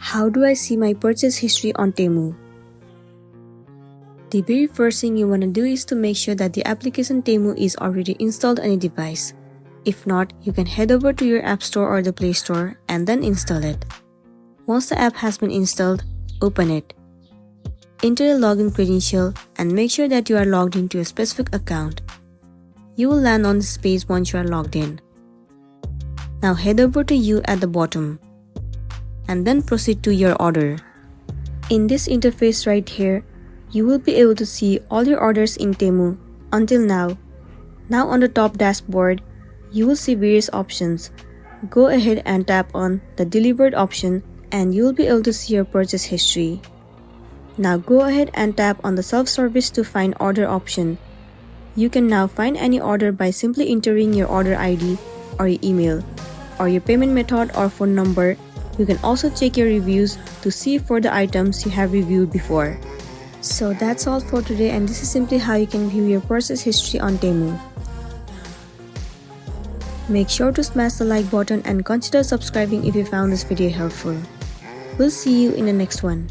How do I see my purchase history on Temu? The very first thing you want to do is to make sure that the application Temu is already installed on your device. If not, you can head over to your App Store or the Play Store and then install it. Once the app has been installed, open it. Enter a login credential and make sure that you are logged into a specific account. You will land on this page once you are logged in. Now head over to You at the bottom and then proceed to your order. In this interface right here, you will be able to see all your orders in Temu until now. Now on the top dashboard, you will see various options. Go ahead and tap on the Delivered option and you will be able to see your purchase history. Now go ahead and tap on the Self-Service to find Order option. You can now find any order by simply entering your order ID or your email or your payment method or phone number. You can also check your reviews to see for the items you have reviewed before. So that's all for today, and this is simply how you can view your purchase history on Temu. Make sure to smash the like button and consider subscribing if you found this video helpful. We'll see you in the next one.